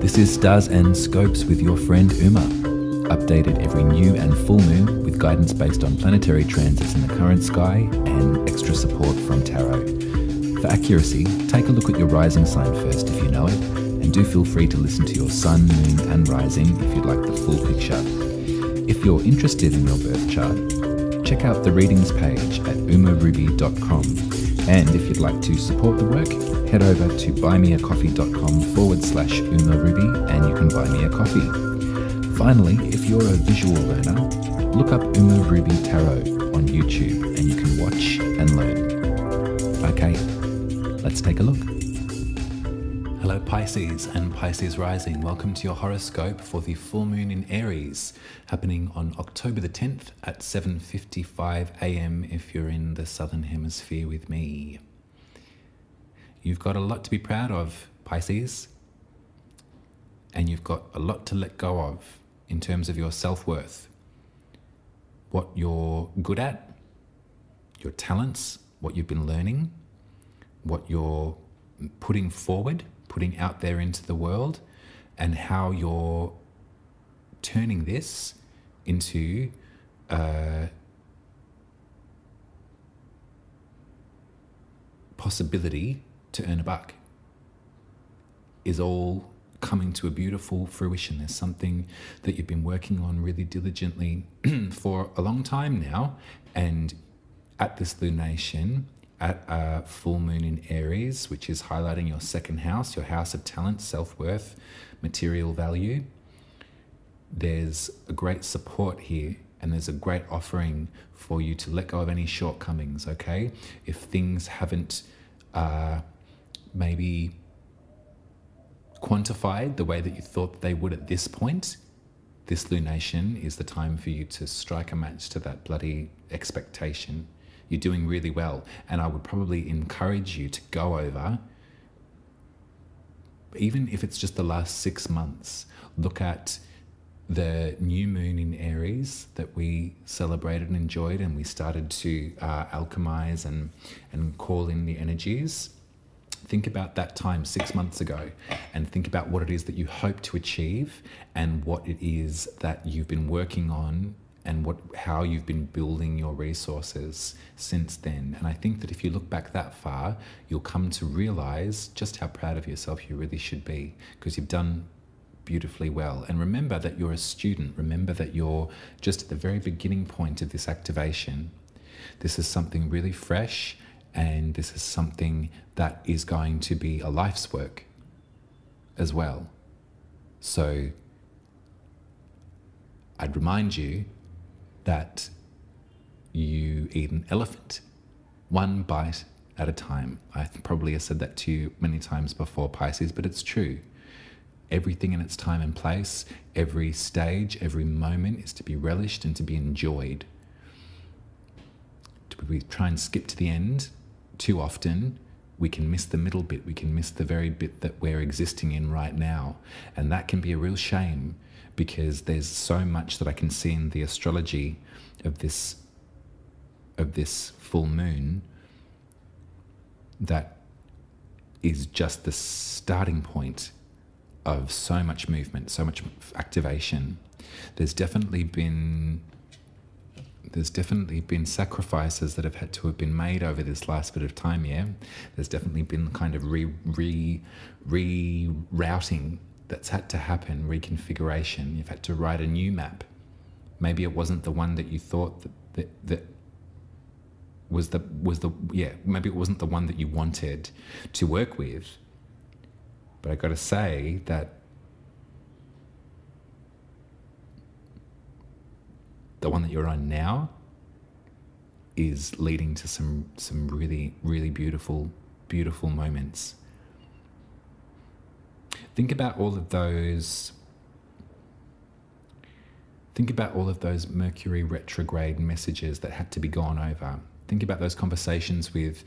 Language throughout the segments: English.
This is Stars and Scopes with your friend Uma, updated every new and full moon with guidance based on planetary transits in the current sky and extra support from tarot. For accuracy, take a look at your rising sign first if you know it, and do feel free to listen to your sun, moon and rising if you'd like the full picture. If you're interested in your birth chart, check out the readings page at umaruby.com. And if you'd like to support the work, head over to buymeacoffee.com/umaruby and you can buy me a coffee. Finally, if you're a visual learner, look up Uma Ruby Tarot on YouTube and you can watch and learn. Okay, let's take a look. Hello Pisces and Pisces rising. Welcome to your horoscope for the full moon in Aries, happening on October the 10th at 7:55 a.m. if you're in the southern hemisphere with me. You've got a lot to be proud of, Pisces, and you've got a lot to let go of in terms of your self-worth, what you're good at, your talents, what you've been learning, what you're putting forward, putting out there into the world, and how you're turning this into a possibility to earn a buck is all coming to a beautiful fruition. There's something that you've been working on really diligently for a long time now, and at this lunation, at a full moon in Aries, which is highlighting your second house, your house of talent, self-worth, material value, there's a great support here and there's a great offering for you to let go of any shortcomings, okay? If things haven't maybe quantified the way that you thought they would at this point, this lunation is the time for you to strike a match to that bloody expectation. You're doing really well, and I would probably encourage you to go over, even if it's just the last 6 months, look at the new moon in Aries that we celebrated and enjoyed, and we started to alchemize and call in the energies. Think about that time 6 months ago and think about what it is that you hope to achieve and what it is that you've been working on and how you've been building your resources since then. And I think that if you look back that far, you'll come to realize just how proud of yourself you really should be, because you've done beautifully well. And remember that you're a student. Remember that you're just at the very beginning point of this activation. This is something really fresh, and this is something that is going to be a life's work as well. So I'd remind you that you eat an elephant one bite at a time. I probably have said that to you many times before, Pisces, but it's true. Everything in its time and place, every stage, every moment is to be relished and to be enjoyed. We try and skip to the end too often, we can miss the middle bit, we can miss the very bit that we're existing in right now. And that can be a real shame, because there's so much that I can see in the astrology of this full moon that is just the starting point of so much movement, so much activation. There's definitely been sacrifices that have had to have been made over this last bit of time, yeah? There's definitely been kind of rerouting that's had to happen, reconfiguration. You've had to write a new map. Maybe it wasn't the one that you thought that was the maybe it wasn't the one that you wanted to work with. But I got to say that the one that you're on now is leading to some really, really beautiful moments. Think about all of those Mercury retrograde messages that had to be gone over. Think about those conversations with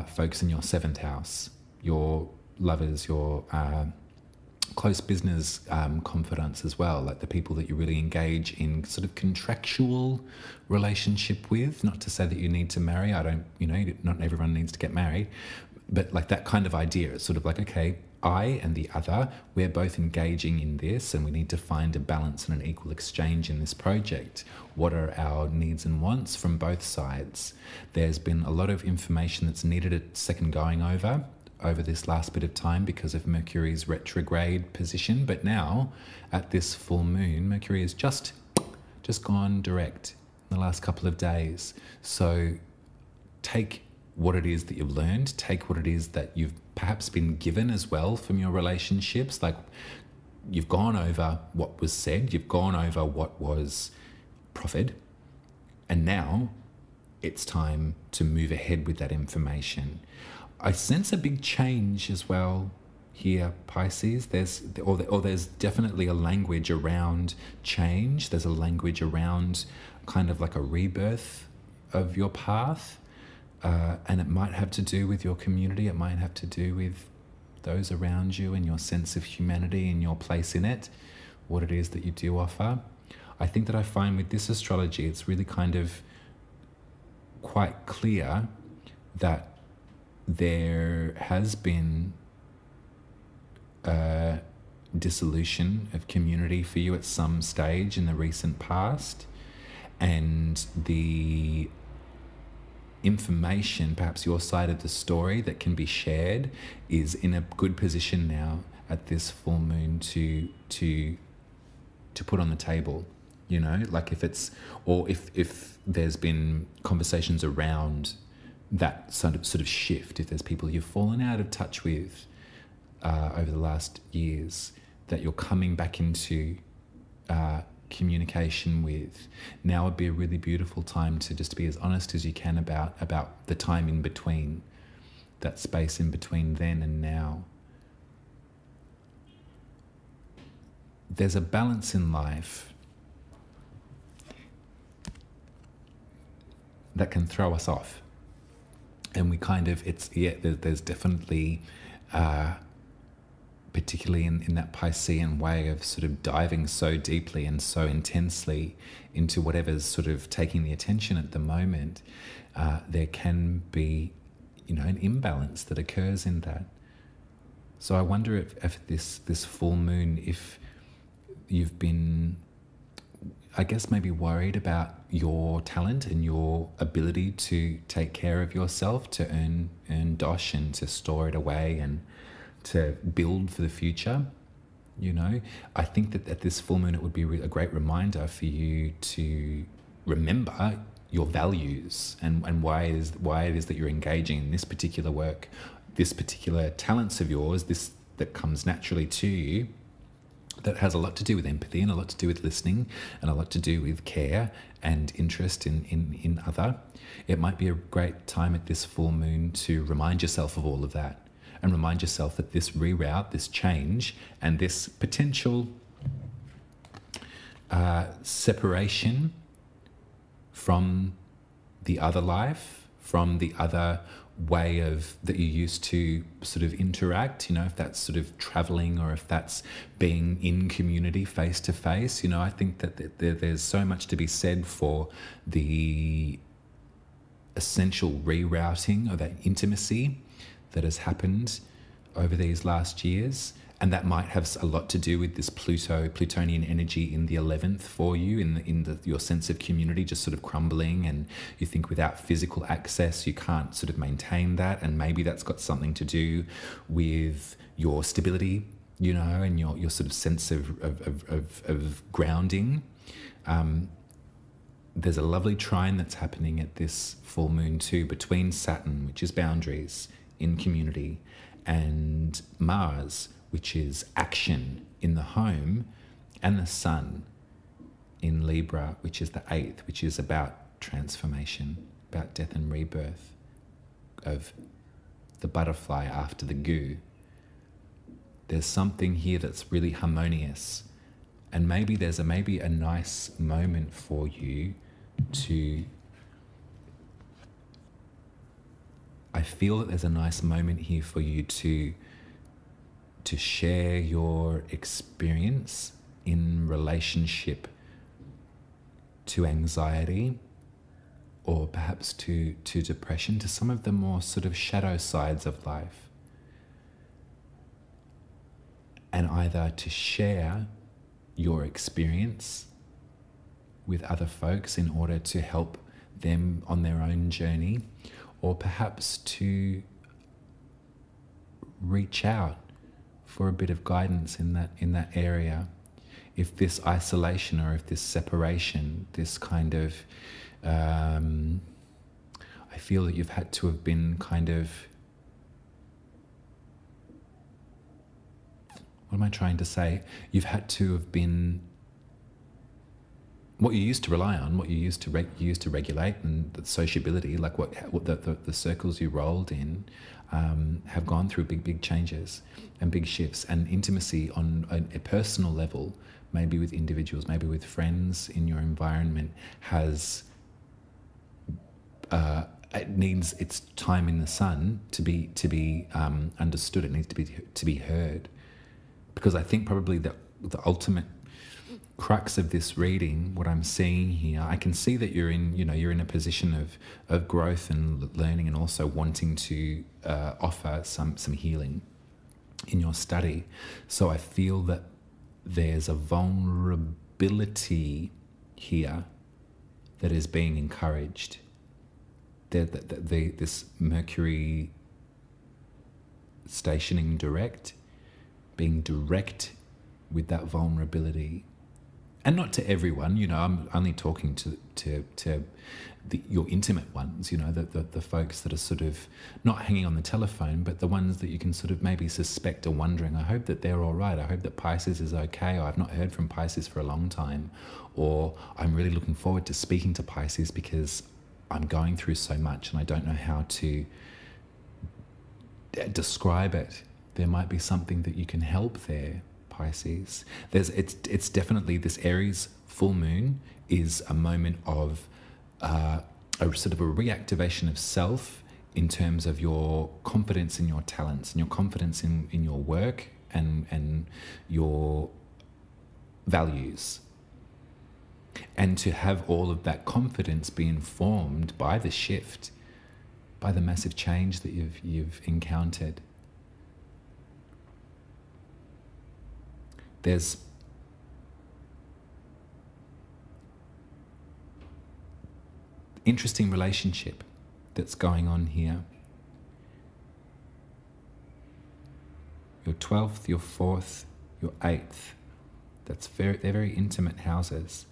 folks in your 7th house, your lovers, your close business confidants as well, like the people that you really engage in sort of contractual relationship with. Not to say that you need to marry. Not everyone needs to get married, but like that kind of idea. It's sort of like, okay, I and the other, we're both engaging in this, and we need to find a balance and an equal exchange in this project. What are our needs and wants from both sides? There's been a lot of information that's needed a second going over this last bit of time because of Mercury's retrograde position. But now, at this full moon, Mercury has just gone direct in the last couple of days. So take what it is that you've learned, take what it is that you've perhaps been given as well from your relationships. Like, you've gone over what was said, you've gone over what was proffered, and now it's time to move ahead with that information. I sense a big change as well here, Pisces. There's definitely a language around change. There's a language around kind of like a rebirth of your path. And it might have to do with your community. It might have to do with those around you and your sense of humanity and your place in it, what it is that you do offer. I think that I find with this astrology, it's really kind of quite clear that there has been a dissolution of community for you at some stage in the recent past, and the information, perhaps your side of the story that can be shared, is in a good position now at this full moon to put on the table. You know, like if there's been conversations around that sort of shift, if there's people you've fallen out of touch with over the last years that you're coming back into communication with, now would be a really beautiful time to just be as honest as you can about the time in between, that space in between then and now. There's a balance in life that can throw us off, and we kind of, there's definitely particularly in that Piscean way of sort of diving so deeply and so intensely into whatever's sort of taking the attention at the moment, there can be, an imbalance that occurs in that. So I wonder if this full moon, if you've been, I guess, maybe worried about your talent and your ability to take care of yourself, to earn dosh and to store it away and to build for the future. I think that at this full moon it would be a great reminder for you to remember your values and why it is that you're engaging in this particular work, this particular talents of yours, this that comes naturally to you, that has a lot to do with empathy and a lot to do with listening and a lot to do with care and interest in other. It might be a great time at this full moon to remind yourself of all of that, and remind yourself that this reroute, this change, and this potential separation from the other life, from the other way of that you used to sort of interact, if that's sort of traveling or if that's being in community face to face. I think that there's so much to be said for the essential rerouting of that intimacy that has happened over these last years, and that might have a lot to do with this Plutonian energy in the 11th for you, in your sense of community just sort of crumbling, and you think without physical access you can't sort of maintain that, and maybe that's got something to do with your stability, and your sort of sense of grounding. There's a lovely trine that's happening at this full moon too, between Saturn, which is boundaries in community, and Mars, which is action in the home, and the Sun in Libra, which is the 8th, which is about transformation, about death and rebirth of the butterfly after the goo. There's something here that's really harmonious, and maybe there's a nice moment for you to, I feel that there's a nice moment here for you to share your experience in relationship to anxiety, or perhaps to depression, to some of the more sort of shadow sides of life. and either to share your experience with other folks in order to help them on their own journey, or perhaps to reach out for a bit of guidance in that area. If this isolation, or if this separation, this kind of I feel that you've had to have been kind of, what am I trying to say? You've had to have been, what you used to rely on, what you used to regulate, and the sociability, like what the circles you rolled in, have gone through big changes and big shifts, and intimacy on a personal level, maybe with individuals, maybe with friends in your environment, has it needs its time in the sun to be understood. It needs to be heard, because I think probably the ultimate crux of this reading, what I'm seeing here, I can see that you're in a position of growth and learning, and also wanting to offer some healing in your study. So I feel that there's a vulnerability here that is being encouraged. This Mercury stationing direct, being direct with that vulnerability. And not to everyone, I'm only talking to your intimate ones, the folks that are sort of not hanging on the telephone, but the ones that you can sort of maybe suspect or wondering, I hope that they're all right. I hope that Pisces is okay. Or I've not heard from Pisces for a long time. Or I'm really looking forward to speaking to Pisces because I'm going through so much and I don't know how to describe it. There might be something that you can help there, Pisces. It's definitely, this Aries full moon is a moment of a sort of a reactivation of self in terms of your confidence in your talents and your confidence in your work and your values. And to have all of that confidence be informed by the shift, by the massive change that you've encountered. There's interesting relationship that's going on here. Your 12th, your 4th, your 8th. They're very intimate houses.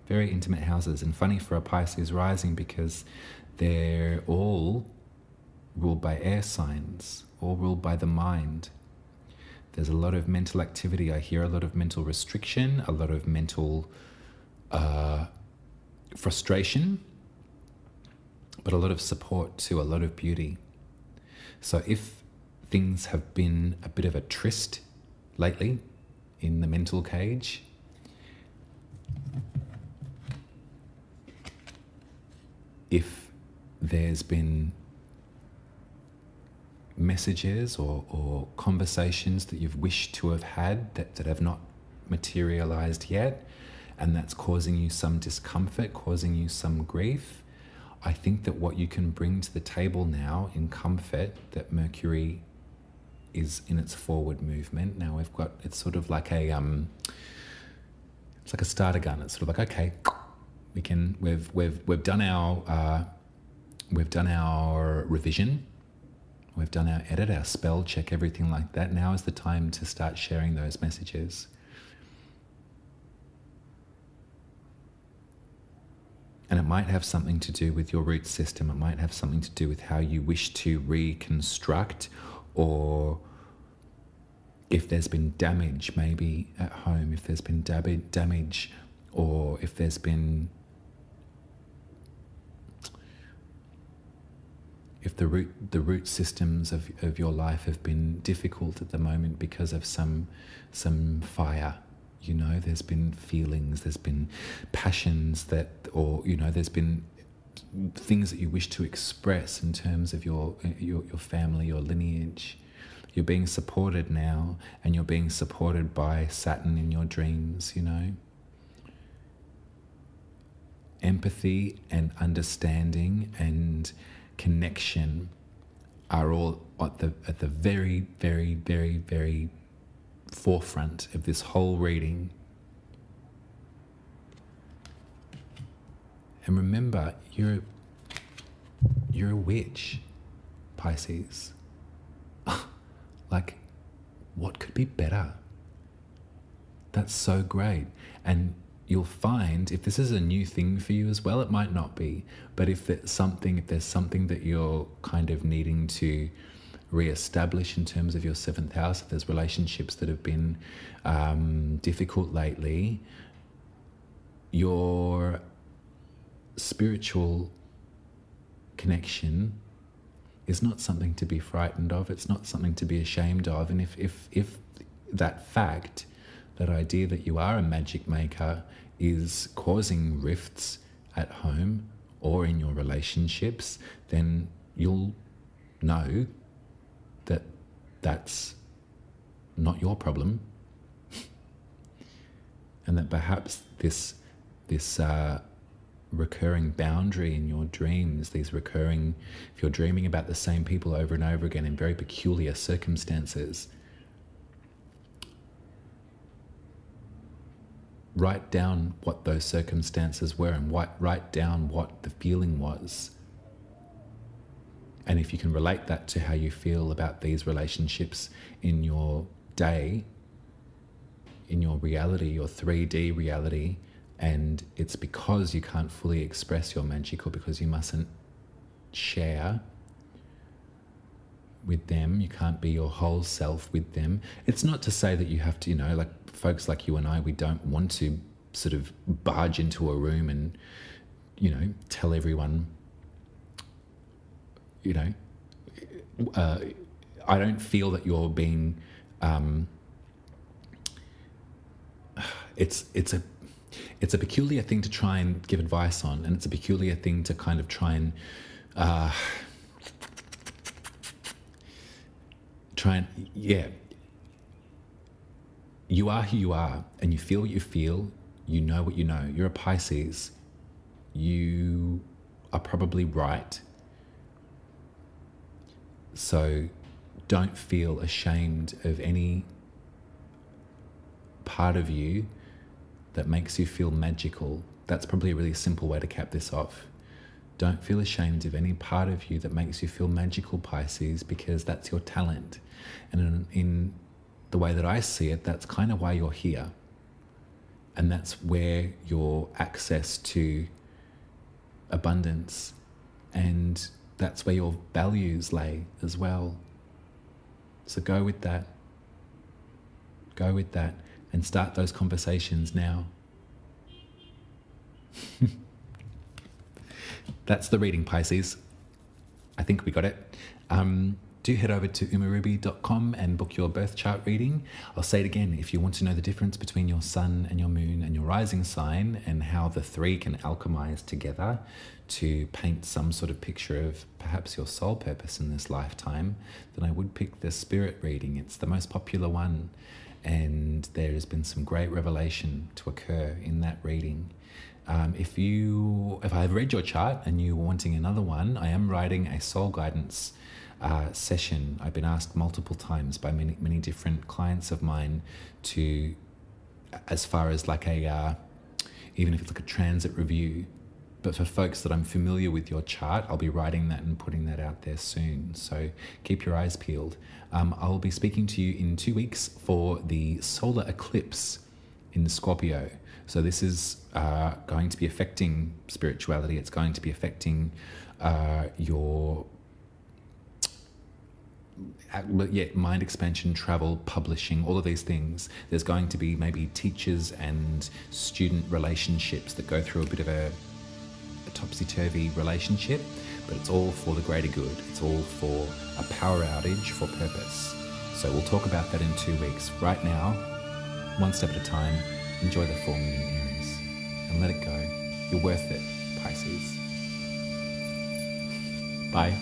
Very intimate houses. And funny for a Pisces rising, because they're all ruled by air signs, all ruled by the mind. There's a lot of mental activity. I hear a lot of mental restriction, a lot of mental frustration, but a lot of support too, a lot of beauty. So if things have been a bit of a tryst lately in the mental cage, if there's been messages or conversations that you've wished to have had that have not materialized yet, and that's causing you some discomfort, causing you some grief, I think that what you can bring to the table now in comfort, that Mercury is in its forward movement. Now we've got, it's sort of like a it's like a starter gun. It's sort of like, okay, we've done our revision, we've done our edit, our spell check, everything like that. Now is the time to start sharing those messages. And it might have something to do with your root system. It might have something to do with how you wish to reconstruct, or if there's been damage maybe at home, if there's been damage, or if there's been, if the root systems of your life have been difficult at the moment because of some fire. You know, there's been feelings, there's been passions that, or, you know, there's been things that you wish to express in terms of your family, your lineage. You're being supported now, and you're being supported by Saturn in your dreams, you know. Empathy and understanding and connection are all at the very, very, very, very forefront of this whole reading. And remember, you're a witch, Pisces. Like, what could be better? That's so great. And you'll find, if this is a new thing for you as well, it might not be, but if there's something that you're kind of needing to re-establish in terms of your 7th house, if there's relationships that have been difficult lately, your spiritual connection is not something to be frightened of. It's not something to be ashamed of. And if that fact, that idea that you are a magic maker, is causing rifts at home or in your relationships, then you'll know that that's not your problem. And that perhaps this recurring boundary in your dreams, if you're dreaming about the same people over and over again in very peculiar circumstances, write down what those circumstances were and write down what the feeling was. And if you can relate that to how you feel about these relationships in your day, in your reality, your 3D reality, and it's because you can't fully express your magic, or because you mustn't share with them, you can't be your whole self with them. It's not to say that you have to, like folks like you and I, we don't want to sort of barge into a room and, tell everyone, I don't feel that you're being, it's a peculiar thing to try and give advice on, and it's a peculiar thing to kind of try and you are who you are, and you feel what you feel, you know what you know. You're a Pisces. You are probably right. So don't feel ashamed of any part of you that makes you feel magical. That's probably a really simple way to cap this off. Don't feel ashamed of any part of you that makes you feel magical, Pisces, because that's your talent. And in the way that I see it, that's kind of why you're here. And that's where your access to abundance, and that's where your values lay as well. So go with that. Go with that and start those conversations now. That's the reading, Pisces. I think we got it. Do head over to umaruby.com and book your birth chart reading. I'll say it again, if you want to know the difference between your sun and your moon and your rising sign, and how the three can alchemize together to paint some sort of picture of perhaps your soul purpose in this lifetime, then I would pick the spirit reading. It's the most popular one, and there has been some great revelation to occur in that reading. If I've read your chart and you're wanting another one, I am writing a soul guidance session. I've been asked multiple times by many different clients of mine to, as far as like even if it's like a transit review, but for folks that I'm familiar with your chart, I'll be writing that and putting that out there soon. So keep your eyes peeled. I'll be speaking to you in 2 weeks for the solar eclipse in Scorpio. So this is going to be affecting spirituality. It's going to be affecting your mind expansion, travel, publishing, all of these things. There's going to be maybe teachers and student relationships that go through a bit of a topsy-turvy relationship, but it's all for the greater good. It's all for a power outage for purpose. So we'll talk about that in 2 weeks. Right now, one step at a time, enjoy the full moon in Aries and let it go. You're worth it, Pisces. Bye.